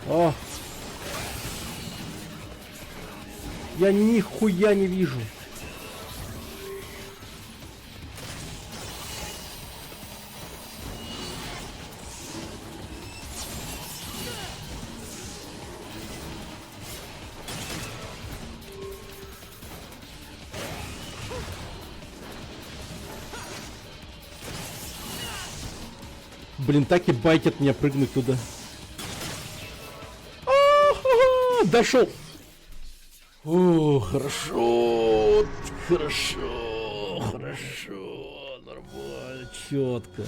О! Я нихуя не вижу. Блин, так и байтит меня прыгнуть туда. Дошел. О, хорошо, хорошо, хорошо, нормально, четко.